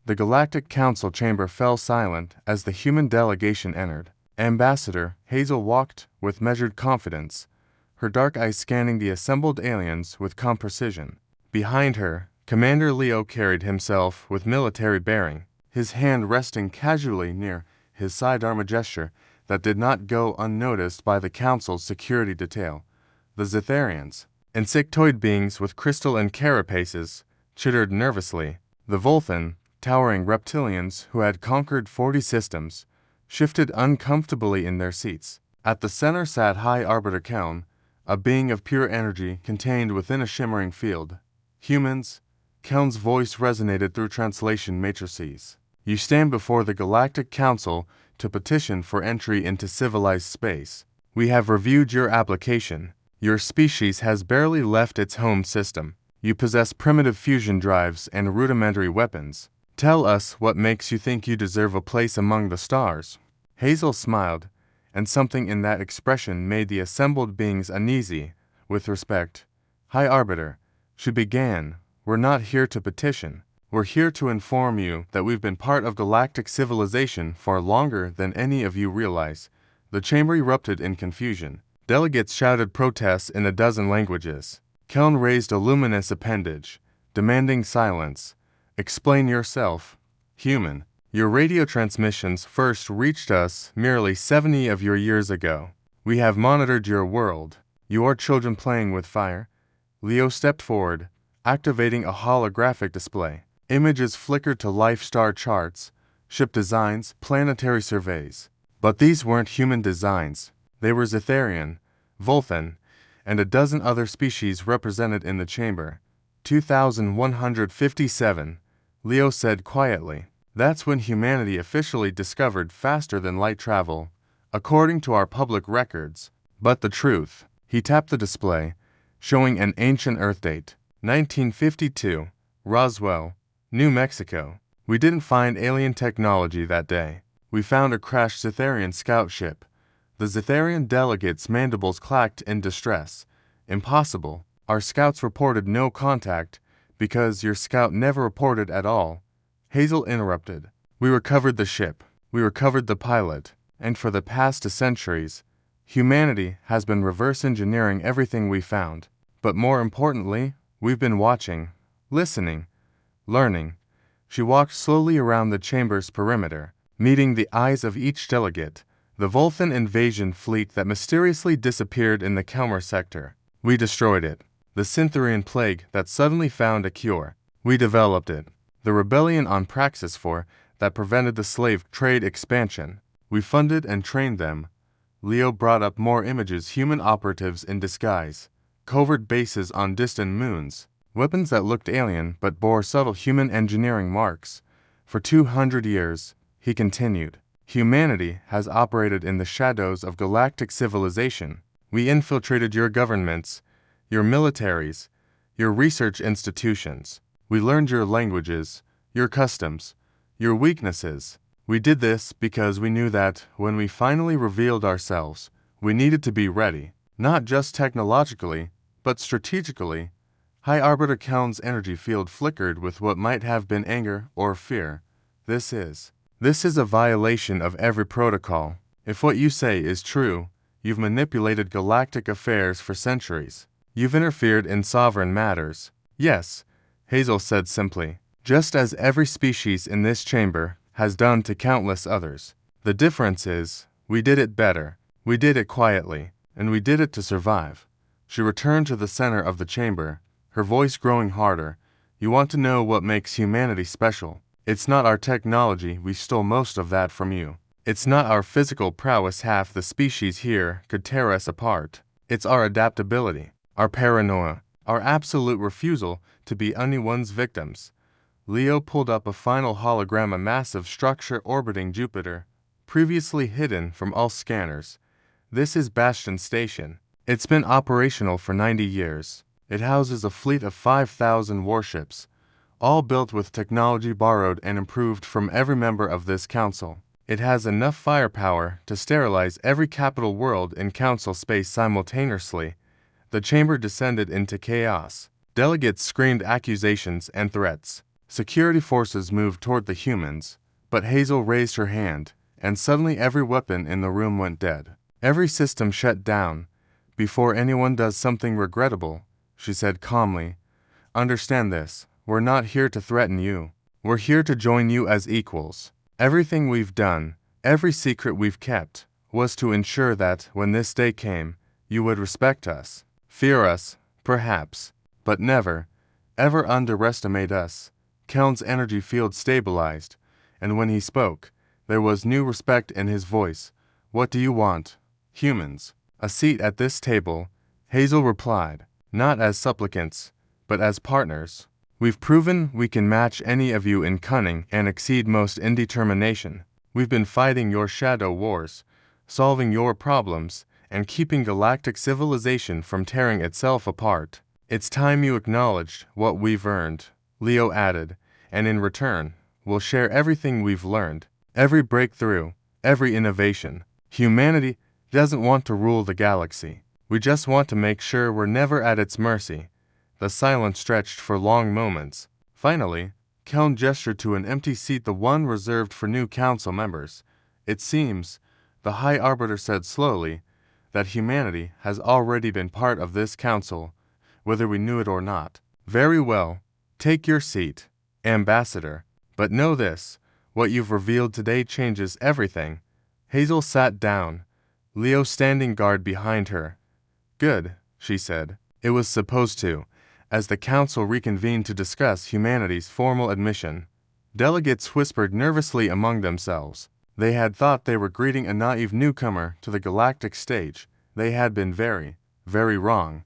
The Galactic Council chamber fell silent as the human delegation entered. Ambassador Hazel walked with measured confidence, her dark eyes scanning the assembled aliens with calm precision. Behind her, Commander Leo carried himself with military bearing, his hand resting casually near his sidearm, a gesture that did not go unnoticed by the Council's security detail. The Zetharians, insectoid beings with crystal and carapaces, chittered nervously. The Volthan, towering reptilians who had conquered 40 systems, shifted uncomfortably in their seats. At the center sat High Arbiter Keln, a being of pure energy contained within a shimmering field. Humans, Keln's voice resonated through translation matrices. You stand before the Galactic Council to petition for entry into civilized space. We have reviewed your application. Your species has barely left its home system. You possess primitive fusion drives and rudimentary weapons. Tell us what makes you think you deserve a place among the stars. Hazel smiled, and something in that expression made the assembled beings uneasy. With respect, High Arbiter, she began, we're not here to petition. We're here to inform you that we've been part of galactic civilization far longer than any of you realize. The chamber erupted in confusion. Delegates shouted protests in a dozen languages. Keln raised a luminous appendage, demanding silence. Explain yourself. Human, your radio transmissions first reached us merely 70 of your years ago. We have monitored your world. Your children playing with fire. Leo stepped forward, activating a holographic display. Images flickered to life star charts, ship designs, planetary surveys. But these weren't human designs. They were Zetharian, Volthan, and a dozen other species represented in the chamber. 2157, Leo said quietly. That's when humanity officially discovered faster than light travel, according to our public records. But the truth, he tapped the display, showing an ancient Earth date, 1952, Roswell, New Mexico. We didn't find alien technology that day. We found a crashed Zetharian scout ship. The Zetharian delegates' mandibles clacked in distress. Impossible. Our scouts reported no contact because your scout never reported at all. Hazel interrupted. We recovered the ship. We recovered the pilot. And for the past centuries, humanity has been reverse engineering everything we found. But more importantly, we've been watching, listening, learning. She walked slowly around the chamber's perimeter, meeting the eyes of each delegate. The Volthan invasion fleet that mysteriously disappeared in the Kelmer sector. We destroyed it. The Syntherian plague that suddenly found a cure. We developed it. The rebellion on Praxis 4 that prevented the slave trade expansion. We funded and trained them. Leo brought up more images, human operatives in disguise, covert bases on distant moons, weapons that looked alien but bore subtle human engineering marks. For 200 years, he continued, humanity has operated in the shadows of galactic civilization. We infiltrated your governments, your militaries, your research institutions. We learned your languages, your customs, your weaknesses. We did this because we knew that when we finally revealed ourselves, we needed to be ready, not just technologically, but strategically. High Arbiter Keln's energy field flickered with what might have been anger or fear. This is a violation of every protocol. If what you say is true, you've manipulated galactic affairs for centuries. You've interfered in sovereign matters. Yes, Hazel said simply, just as every species in this chamber has done to countless others. The difference is, we did it better. We did it quietly, and we did it to survive. She returned to the center of the chamber, her voice growing harder. You want to know what makes humanity special? It's not our technology, we stole most of that from you. It's not our physical prowess, half the species here could tear us apart. It's our adaptability, our paranoia, our absolute refusal to be anyone's victims. Leo pulled up a final hologram, a massive structure orbiting Jupiter, previously hidden from all scanners. This is Bastion Station. It's been operational for 90 years. It houses a fleet of 5,000 warships, all built with technology borrowed and improved from every member of this council. It has enough firepower to sterilize every capital world in council space simultaneously. The chamber descended into chaos. Delegates screamed accusations and threats. Security forces moved toward the humans, but Hazel raised her hand, and suddenly every weapon in the room went dead. Every system shut down. Before anyone does something regrettable, she said calmly, understand this, we're not here to threaten you. We're here to join you as equals. Everything we've done, every secret we've kept, was to ensure that, when this day came, you would respect us, fear us, perhaps, but never, ever underestimate us. Keln's energy field stabilized, and when he spoke, there was new respect in his voice. What do you want? Humans. A seat at this table, Hazel replied, not as supplicants, but as partners. We've proven we can match any of you in cunning and exceed most in determination. We've been fighting your shadow wars, solving your problems, and keeping galactic civilization from tearing itself apart. It's time you acknowledged what we've earned, Leo added, and in return, we'll share everything we've learned, every breakthrough, every innovation. Humanity doesn't want to rule the galaxy. We just want to make sure we're never at its mercy. The silence stretched for long moments. Finally, Keln gestured to an empty seat, the one reserved for new council members. It seems, the High Arbiter said slowly, that humanity has already been part of this council, whether we knew it or not. Very well, take your seat, Ambassador. But know this, what you've revealed today changes everything. Hazel sat down, Leo standing guard behind her. Good, she said. It was supposed to, as the council reconvened to discuss humanity's formal admission. Delegates whispered nervously among themselves. They had thought they were greeting a naive newcomer to the galactic stage. They had been very, very wrong.